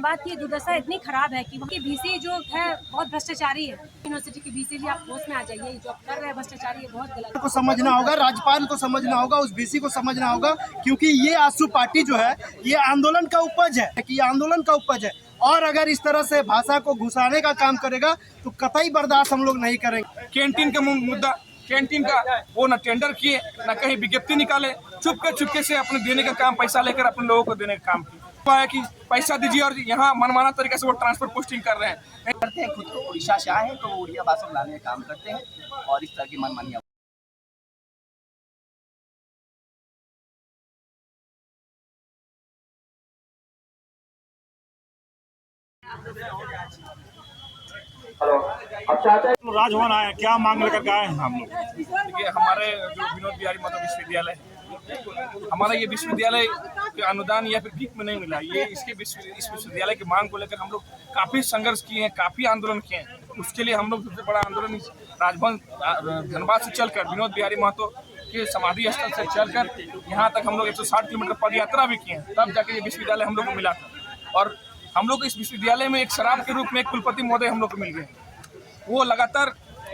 धनबाद की दुर्दशा इतनी खराब है कि वहाँ की बीसी जो है बहुत भ्रष्टाचारी है। यूनिवर्सिटी की बीसी भी आप होश में आ जाइए, जो कर रहे हैं भ्रष्टाचारी है, बहुत गलत को समझना होगा, राज्यपाल को समझना होगा, उस बीसी को समझना होगा, क्योंकि ये आसू पार्टी जो है ये आंदोलन का उपज है कि आंदोलन का उपज है। और अगर इस तरह से भाषा को घुसाने का काम करेगा तो कतई बर्दाश्त हम लोग नहीं करेंगे। कैंटीन का मुद्दा, कैंटीन का वो न टेंडर किए न कहीं विज्ञप्ति निकाले, चुपके से अपने देने का काम, पैसा लेकर अपने लोगों को देने का काम किया है कि पैसा दीजिए और यहाँ मनमाना तरीके से वो ट्रांसफर पोस्टिंग कर रहे हैं। करते हैं, खुद को उड़ीसा से आए हैं तो वो उड़िया भाषा लाने का काम करते हैं और इस तरह की मनमानियाँ। हेलो, अब चाहते हैं राजभवन आए, क्या मांग लेकर के आए हैं हम लोग? देखिए, हमारे जो विनोद बिहारी महतो विश्वविद्यालय, हमारा ये विश्वविद्यालय के अनुदान या फिर भीख में नहीं मिला। ये इस विश्वविद्यालय की मांग को लेकर हम लोग काफ़ी संघर्ष किए हैं, काफ़ी आंदोलन किए हैं। उसके लिए हम लोग सबसे बड़ा आंदोलन राजभवन धनबाद से चलकर विनोद बिहारी महतो के समाधि स्थल से चलकर यहाँ तक हम लोग 160 किलोमीटर पद यात्रा भी किए हैं, तब जाके ये विश्वविद्यालय हम लोग को मिला था। और हम लोग इस विश्वविद्यालय में एक शराब के रूप में एक कुलपति महोदय हम लोग को मिल गए। वो लगातार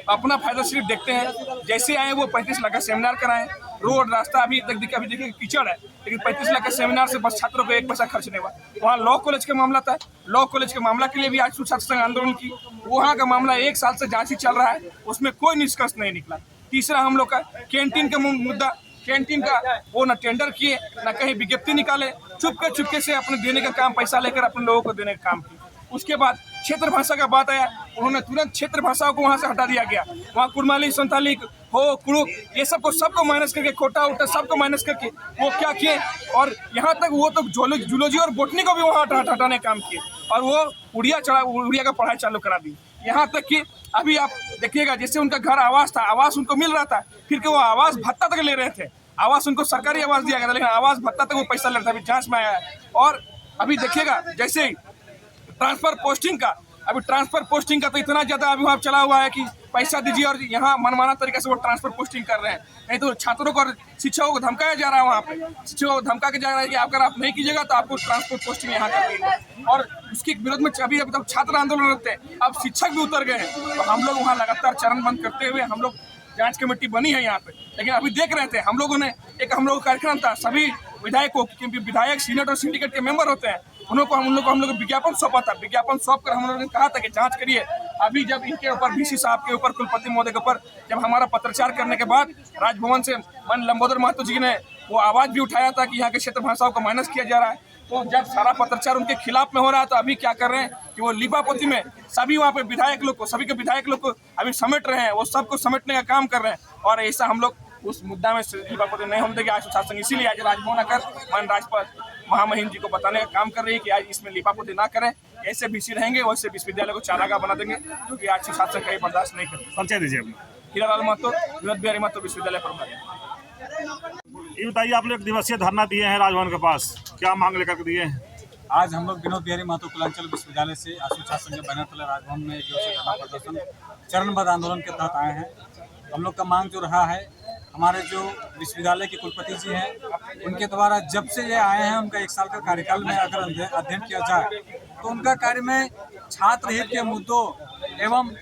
अपना फायदा सिर्फ देखते हैं। जैसे आए वो 35 लाख का सेमिनार कराएं, रोड रास्ता अभी देखिए कीचड़ है, लेकिन 35 लाख का सेमिनार से बस छात्रों को एक पैसा खर्च नहीं हुआ। वहाँ लॉ कॉलेज का मामला था, लॉ कॉलेज के मामला के लिए भी आज छात्र संघ आंदोलन की। वहाँ का मामला 1 साल से जांच ही चल रहा है, उसमें कोई निष्कर्ष नहीं निकला। तीसरा हम लोग का कैंटीन का मुद्दा, कैंटीन का वो न टेंडर किए न कहीं विज्ञप्ति निकाले, चुपके से अपने देने का काम, पैसा लेकर अपने लोगों को देने का काम किया। उसके बाद क्षेत्र भाषा का बात आया, उन्होंने तुरंत क्षेत्र भाषाओं को वहाँ से हटा दिया गया। वहाँ कुड़माली, संथाली, हो, कुड़ुक, ये सबको माइनस करके, कोटा उटा सबको माइनस करके वो क्या किए, और यहाँ तक वो तो जूलॉजी और बोटनी को भी वहाँ हटाने का काम किए, और वो उड़िया का पढ़ाई चालू करा दी। यहाँ तक कि अभी आप देखिएगा, जैसे उनका घर आवास था, आवास उनको मिल रहा था, फिर के वो आवास भत्ता तक ले रहे थे। आवास उनको सरकारी आवास दिया गया था, लेकिन आवास भत्ता तक वो पैसा ले रहा था, अभी जांच में आया है। और अभी देखिएगा, जैसे ट्रांसफर पोस्टिंग का, अभी ट्रांसफर पोस्टिंग का तो इतना ज़्यादा अभी वहाँ चला हुआ है कि पैसा दीजिए और यहाँ मनमाना तरीके से वो ट्रांसफर पोस्टिंग कर रहे हैं। नहीं तो छात्रों को और शिक्षकों को धमकाया जा रहा है, वहाँ पे शिक्षकों को धमका के जा रहा है कि अगर आप नहीं कीजिएगा तो आपको ट्रांसफर पोस्टिंग यहाँ कर देंगे। और उसके विरोध में अभी तक छात्र आंदोलन रहते हैं, अब शिक्षक भी उतर गए हैं। तो हम लोग वहाँ लगातार चरणबंद करते हुए हम लोग, जांच कमेटी बनी है यहाँ पे, लेकिन अभी देख रहे थे हम लोगों ने हम लोग कार्यक्रम था, सभी विधायकों, क्योंकि विधायक सीनेट और सिंडिकेट के मेंबर होते हैं, उन लोग को हम लोग विज्ञापन सौंपा था। विज्ञापन सौंप कर हम लोगों ने कहा था कि जांच करिए। अभी जब इनके ऊपर बीसी साहब के ऊपर, कुलपति महोदय के ऊपर जब हमारा पत्रचार करने के बाद राजभवन से मन लंबोदर महतो जी ने वो आवाज भी उठाया था कि यहाँ के क्षेत्र भाषाओं को माइनस किया जा रहा है, तो जब सारा पत्रचार उनके खिलाफ में हो रहा है, तो अभी क्या कर रहे हैं कि वो लिपापोती में सभी वहाँ पे विधायक लोग को, सभी के विधायक लोग को अभी समेट रहे हैं, वो सबको समेटने का काम कर रहे हैं। और ऐसा हम लोग उस मुद्दा में लिपापोती नहीं होने देंगे। आज शासन इसीलिए आज राजभवन आकर मान राज्यपाल महामहिम जी को बताने का काम कर रही है कि आज इसमें लिपापोती ना करें, ऐसे बीसी रहेंगे वैसे विश्वविद्यालय को चारागाह बना देंगे, क्योंकि आज शासन कहीं बर्दाश्त नहीं करें। परिचय दीजिए अपना। हीरालाल महतो, विनोद बिहारी महतो विश्वविद्यालय प्रमुख। ये बताइए, आप लोग 1 दिवसीय धरना दिए हैं राजभवन के पास, क्या मांग लेकर के दिए हैं? आज हम लोग विनोद बिहारी महतो कुलांचल विश्वविद्यालय से आशु छात्र संघ के बैनर तले राजभवन में 1 दिवसीय धरना प्रदर्शन चरणबद्ध आंदोलन के तहत आए हैं। हम लोग का मांग जो रहा है, हमारे जो विश्वविद्यालय के कुलपति जी हैं, उनके द्वारा जब से ये आए हैं, उनका 1 साल का कार्यकाल में अगर अध्ययन किया जाए तो उनका कार्य में छात्र हित के मुद्दों एवं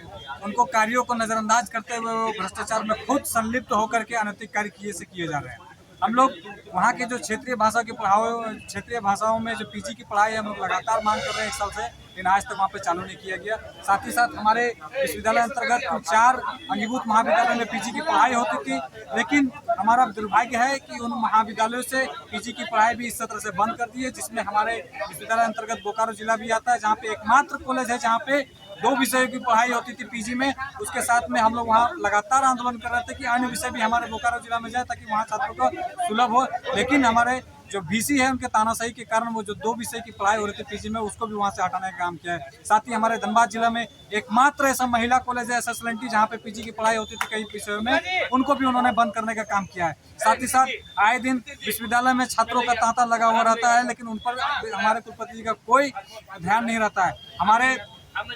उनको कार्यों को नज़रअंदाज करते हुए वो भ्रष्टाचार में खुद संलिप्त होकर के अनैतिक कार्य किए जा रहे हैं। हम लोग वहाँ के जो क्षेत्रीय भाषा की क्षेत्रीय भाषाओं में जो पीजी की पढ़ाई है, हम लोग लगातार मांग कर रहे हैं 1 साल से, लेकिन आज तक वहाँ पे चालू नहीं किया गया। साथ ही साथ हमारे विश्वविद्यालय अंतर्गत 4 अंगीभूत महाविद्यालयों में पीजी की पढ़ाई होती थी, लेकिन हमारा दुर्भाग्य है कि उन महाविद्यालयों से पीजी की पढ़ाई भी इस सत्र से बंद कर दी है, जिसमें हमारे विश्वविद्यालय अंतर्गत बोकारो जिला भी आता है, जहाँ पे एकमात्र कॉलेज है जहाँ पे 2 विषयों की पढ़ाई होती थी पीजी में। उसके साथ में हम लोग वहाँ लगातार आंदोलन कर रहे थे कि अन्य विषय भी हमारे बोकारो जिला में जाए ताकि वहाँ छात्रों को सुलभ हो, लेकिन हमारे जो बीसी है उनके तानाशाही के कारण वो जो 2 विषय की पढ़ाई हो रही थी पीजी में, उसको भी वहाँ से हटाने का काम किया है। साथ ही हमारे धनबाद जिला में एकमात्र ऐसा महिला कॉलेज है एसएसएलएनटी, जहाँ पे पीजी की पढ़ाई होती थी कई विषयों में, उनको भी उन्होंने बंद करने का काम किया है। साथ ही साथ आए दिन विश्वविद्यालय में छात्रों का तांता लगा हुआ रहता है, लेकिन उन पर हमारे कुलपति जी का कोई ध्यान नहीं रहता है। हमारे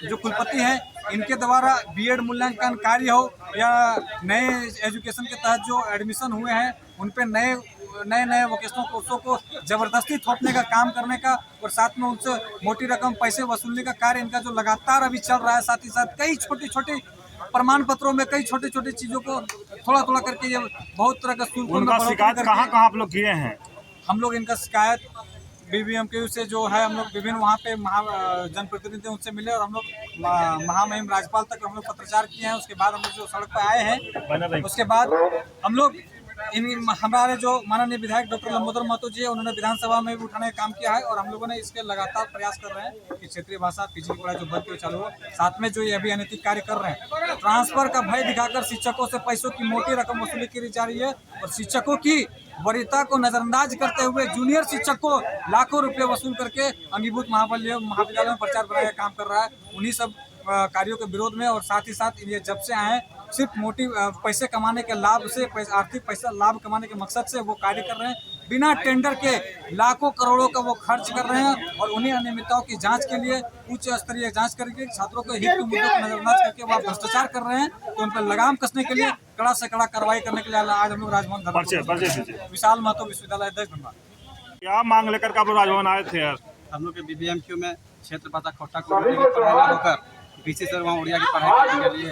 जो कुलपति हैं, इनके द्वारा बीएड मूल्यांकन कार्य हो या नए एजुकेशन के तहत जो एडमिशन हुए हैं उन पे नए नए नए वोकेशनल कोर्सों को जबरदस्ती थोपने का काम करने का और साथ में उनसे मोटी रकम पैसे वसूलने का कार्य इनका जो लगातार अभी चल रहा है। साथ ही साथ कई छोटी छोटी प्रमाण पत्रों में कई छोटी छोटी चीज़ों को थोड़ा थोड़ा करके ये बहुत तरह का शुल्क उनका शिकायत कहाँ कहाँ आप लोग किए हैं? हम लोग इनका शिकायत BBMQ से जो है हम लोग विभिन्न वहाँ पे जनप्रतिनिधि उनसे मिले और हम लोग महामहिम राज्यपाल तक हम लोग पत्रचार किए हैं। उसके बाद हम लोग जो सड़क पर आए हैं उसके बाद हम लोग हमारे जो माननीय विधायक डॉक्टर लंबोदर महतो जी है उन्होंने विधानसभा में भी उठाने का काम किया है और हम लोगों ने इसके लगातार प्रयास कर रहे हैं कि क्षेत्रीय भाषा PG की पढ़ाई जो बंद के चालू हो। साथ में जो ये अभी अनैतिक कार्य कर रहे हैं, ट्रांसफर का भय दिखाकर शिक्षकों से पैसों की मोटी रकम वसूली की जा रही है और शिक्षकों की वरीयता को नजरअंदाज करते हुए जूनियर शिक्षक को लाखों रुपये वसूल करके अंगीभूत महाविद्यालय में प्रचार बनाने का काम कर रहा है। उन्हीं सब कार्यों के विरोध में और साथ ही साथ ये जब से आए सिर्फ मोटी पैसे कमाने के लाभ से आर्थिक पैसा लाभ कमाने के मकसद से वो कार्य कर रहे हैं। बिना टेंडर के लाखों करोड़ों का वो खर्च कर रहे हैं और उन्हीं अनियमितताओं की जांच के लिए उच्च स्तरीय जांच करके छात्रों के हित के मुद्दों को नजरअंदाज करके वो भ्रष्टाचार कर रहे हैं। तो उन पर लगाम कसने के लिए कड़ा से कड़ा कार्रवाई करने के लिए आज हम लोग राजभवन धरना विशाल महतो विश्वविद्यालय अध्यक्ष धन्यवाद। क्या मांग लेकर के आप राजभवन आए थे यार? हम लोग के BBMQ में क्षेत्र भाषा खोटा को होकर BC सर वहाँ उड़िया की पढ़ाई करने के लिए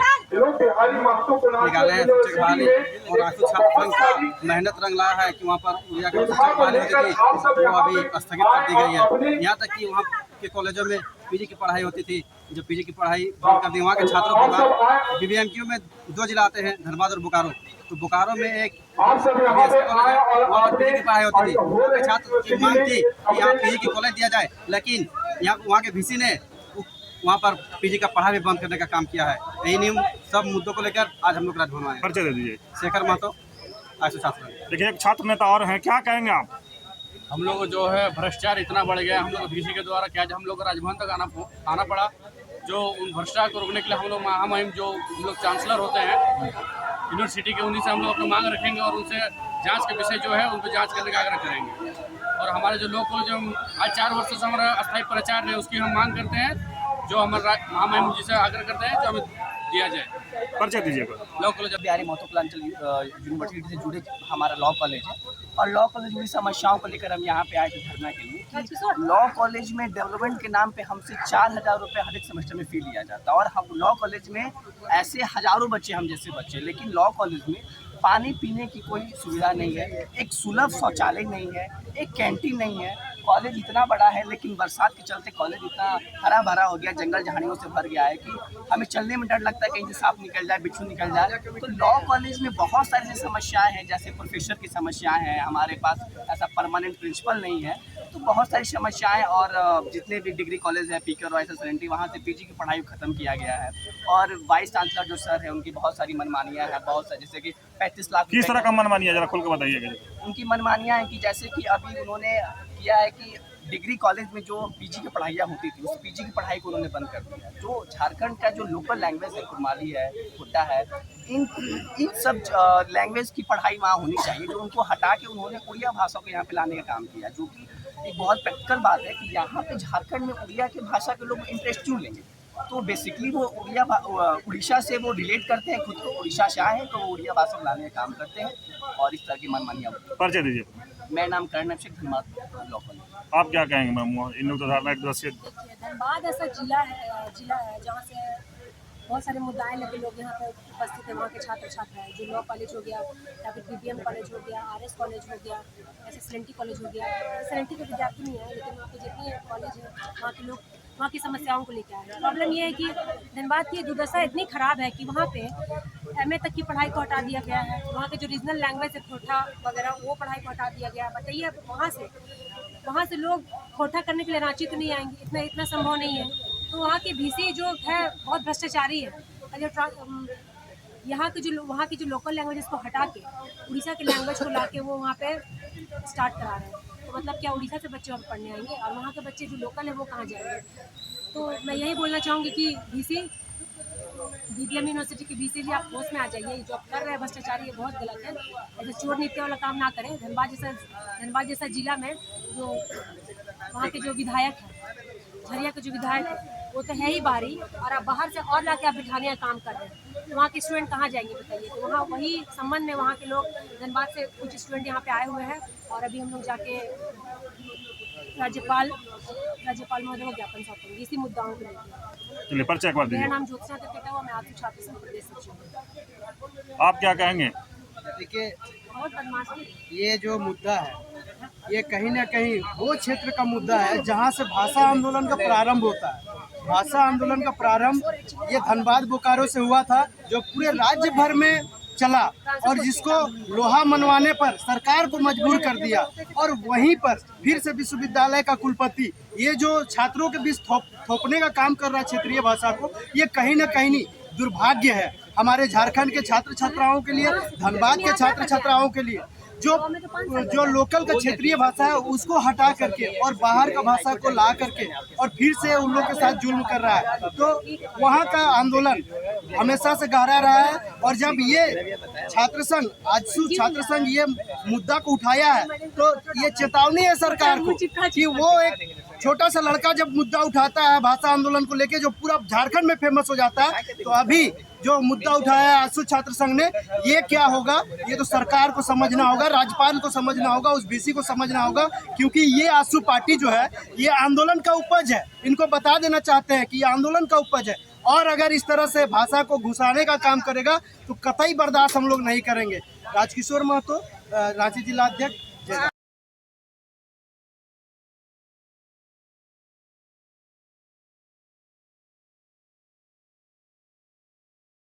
निकाले हैं शिक्षक बहाली और आंसू छात्र संघ का मेहनत रंग लाया है कि वहाँ पर उड़िया की शिक्षक बहाली होती थी वो अभी स्थगित कर दी गई है। यहाँ तक कि वहाँ के कॉलेजों में PG की पढ़ाई होती थी, जो PG की पढ़ाई बंद कर दी। वहाँ के छात्रों को BBMQ में 2 जिला आते हैं, धनबाद और बोकारो। तो बोकारो में एक वहाँ पर PG की पढ़ाई होती थी। छात्र की मांग थी कि यहाँ PG की कॉलेज दिया जाए, लेकिन यहाँ वहाँ के VC ने वहाँ पर PG का पढ़ाई भी बंद करने का काम किया है। यही नियम सब मुद्दों को लेकर आज हम लोग राजभवन आए। परिचय दे दीजिए। शेखर महतो आशु छात्र। देखिए एक छात्र नेता और हैं, क्या कहेंगे आप? हम लोग जो है भ्रष्टाचार इतना बढ़ गया, हम लोग BC के द्वारा क्या हम लोग राजभवन तक आना पड़ा। जो उन भ्रष्टाचार को रोकने के लिए हम लोग महामहिम जो हम लोग चांसलर होते हैं यूनिवर्सिटी के, उन्हीं से हम लोग अपनी मांग रखेंगे और उनसे जांच के विषय जो है उन पर जांच करने का आग्रह करेंगे। और हमारे जो लोग कॉलेज आज 4 वर्षों से हमारा अस्थायी प्राचार्य है उसकी हम मांग करते हैं, जो हमारे महामहिम जी से आग्रह करते हैं जो हमें दिया जाए। परिचय दीजिए। Law college Bihari Mahto Koylanchal University से जुड़े हमारा लॉ कॉलेज है और लॉ कॉलेज में समस्याओं को लेकर हम यहाँ पे आए थे धरना के लिए। लॉ कॉलेज में डेवलपमेंट के नाम पे हमसे 4000 रुपये हर एक सेमेस्टर में फी लिया जाता है और हम लॉ कॉलेज में ऐसे हजारों बच्चे हम जैसे बच्चे, लेकिन लॉ कॉलेज में पानी पीने की कोई सुविधा नहीं है, एक सुलभ शौचालय नहीं है, एक कैंटीन नहीं है। कॉलेज इतना बड़ा है लेकिन बरसात के चलते कॉलेज इतना हरा भरा हो गया, जंगल झाड़ियों से भर गया है कि हमें चलने में डर लगता है कहीं से सांप निकल जाए, बिच्छू निकल जाए। तो लॉ कॉलेज में बहुत सारी समस्याएं हैं, जैसे प्रोफेसर की समस्याएं हैं, हमारे पास ऐसा परमानेंट प्रिंसिपल नहीं है, तो बहुत सारी समस्याएं। और जितने भी डिग्री कॉलेज है PK और YSSLNT वहाँ से PG की पढ़ाई खत्म किया गया है और वाइस चांसलर जो सर है उनकी बहुत सारी मनमानियाँ हैं, बहुत सारी, जैसे कि 35 लाख। किस तरह का मनमानी है, जरा खुल के बताइएगा। उनकी मनमानियाँ हैं कि जैसे कि अभी उन्होंने किया है कि डिग्री कॉलेज में जो PG की पढ़ाइयाँ होती थी उस PG की पढ़ाई को उन्होंने बंद कर दिया। जो झारखंड का जो लोकल लैंग्वेज है, कुरमाली है, खुड्डा है, इन सब लैंग्वेज की पढ़ाई वहाँ होनी चाहिए, जो उनको हटा के उन्होंने उड़िया भाषा को यहाँ पे लाने का काम किया, जो कि एक बहुत प्रैक्टिकल बात है कि यहाँ पे झारखंड में उड़िया की भाषा के लोग इंटरेस्ट क्यों लेंगे। तो बेसिकली वो उड़ीसा से वो रिलेट करते हैं, खुद को उड़ीसा से आए हैं तो वो उड़िया भाषा लाने का काम करते हैं और इस तरह की मनमानियाँ। परिचय दीजिए। मेरा नाम करण अभिषेक, धनबाद लॉ कॉलेज। आप क्या कहेंगे मैम? इन लोग धनबाद ऐसा जिला है जहाँ से बहुत सारे मुद्दाएं लगे लोग यहाँ पर उपस्थित हैं। वहाँ के छात्र छात्रा हैं, जो लॉ कॉलेज हो गया या फिर BBM कॉलेज हो गया, RS कॉलेज हो गया, SSLNT कॉलेज हो गया। SSLNT के विद्यार्थी नहीं है लेकिन वहाँ पे जितनी कॉलेज है वहाँ के लोग वहाँ की समस्याओं को लेकर आए हैं। प्रॉब्लम ये है कि धनबाद की दुर्दशा इतनी ख़राब है कि वहाँ पे MA तक की पढ़ाई को हटा दिया गया है। वहाँ के जो रीजनल लैंग्वेज है खोटा वगैरह वो पढ़ाई को हटा दिया गया है। बताइए वहाँ से लोग खोटा करने के लिए रांची तो नहीं आएंगे, इतना संभव नहीं है। तो वहाँ के VC जो है बहुत भ्रष्टाचारी है। यहाँ के वहाँ की जो लोकल लैंग्वेज को हटा के उड़ीसा के लैंग्वेज को ला के वो वहाँ पे स्टार्ट करा रहे हैं। तो मतलब क्या उड़ीसा से बच्चे और पढ़ने आएंगे और वहाँ के बच्चे जो लोकल है वो कहाँ जाएंगे। तो मैं यही बोलना चाहूँगी कि VC BBM यूनिवर्सिटी के VC जी आप होश में आ जाइए। जो आप कर रहे हैं भ्रष्टाचारी ये बहुत गलत है। ऐसे चोर नीति वाला काम ना करें। धनबाद जैसा जिला में जो वहाँ के जो विधायक हैं, झरिया के जो विधायक है वो तो है ही बाहरी, और आप बाहर से और लाके आप बिठाने का काम कर रहे हैं। तो वहाँ के स्टूडेंट कहाँ जाएंगे बताइए। तो वहाँ वही संबंध में वहाँ के लोग धनबाद से कुछ स्टूडेंट यहाँ पे आए हुए हैं और अभी हम लोग जाके राज्यपाल महोदय को ज्ञापन सौंपेंगे इसी मुद्दाओं को लेकर। चलिए पर्चा एक बार मेरा दीजिए। नाम ज्योत्सना त्रिपेटा हुआ, मैं आसू छात्र संघ प्रदेश सचिव हूँ। आप क्या कहेंगे? देखिए, बहुत बदमाशी ये जो मुद्दा है ये कहीं ना कहीं वो क्षेत्र का मुद्दा है जहाँ से भाषा आंदोलन का प्रारंभ होता है। भाषा आंदोलन का प्रारंभ ये धनबाद बोकारो से हुआ था, जो पूरे राज्य भर में चला और जिसको लोहा मनवाने पर सरकार को मजबूर कर दिया। और वहीं पर फिर से विश्वविद्यालय का कुलपति ये जो छात्रों के बीच थोपने का काम कर रहा है क्षेत्रीय भाषा को, ये कहीं ना कहीं दुर्भाग्य है हमारे झारखंड के छात्र छात्राओं के लिए, धनबाद के छात्र छात्राओं के लिए। जो लोकल का क्षेत्रीय भाषा है उसको हटा करके और बाहर का भाषा को ला करके और फिर से उन लोगों के साथ जुल्म कर रहा है। तो वहाँ का आंदोलन हमेशा से गहरा रहा है। और जब ये छात्र संघ आजसू छात्र संघ ये मुद्दा को उठाया है तो ये चेतावनी है सरकार को कि वो एक छोटा सा लड़का जब मुद्दा उठाता है भाषा आंदोलन को लेके, जो पूरा झारखंड में फेमस हो जाता है, तो अभी जो मुद्दा उठाया है आजसू छात्र संघ ने, ये क्या होगा ये तो सरकार को समझना होगा, राज्यपाल को समझना होगा, उस बीसी को समझना होगा। क्योंकि ये आजसू पार्टी जो है ये आंदोलन का उपज है। इनको बता देना चाहते हैं कि ये आंदोलन का उपज है और अगर इस तरह से भाषा को घुसाने का काम करेगा तो कतई बर्दाश्त हम लोग नहीं करेंगे। राजकिशोर महतो, रांची जिला अध्यक्ष,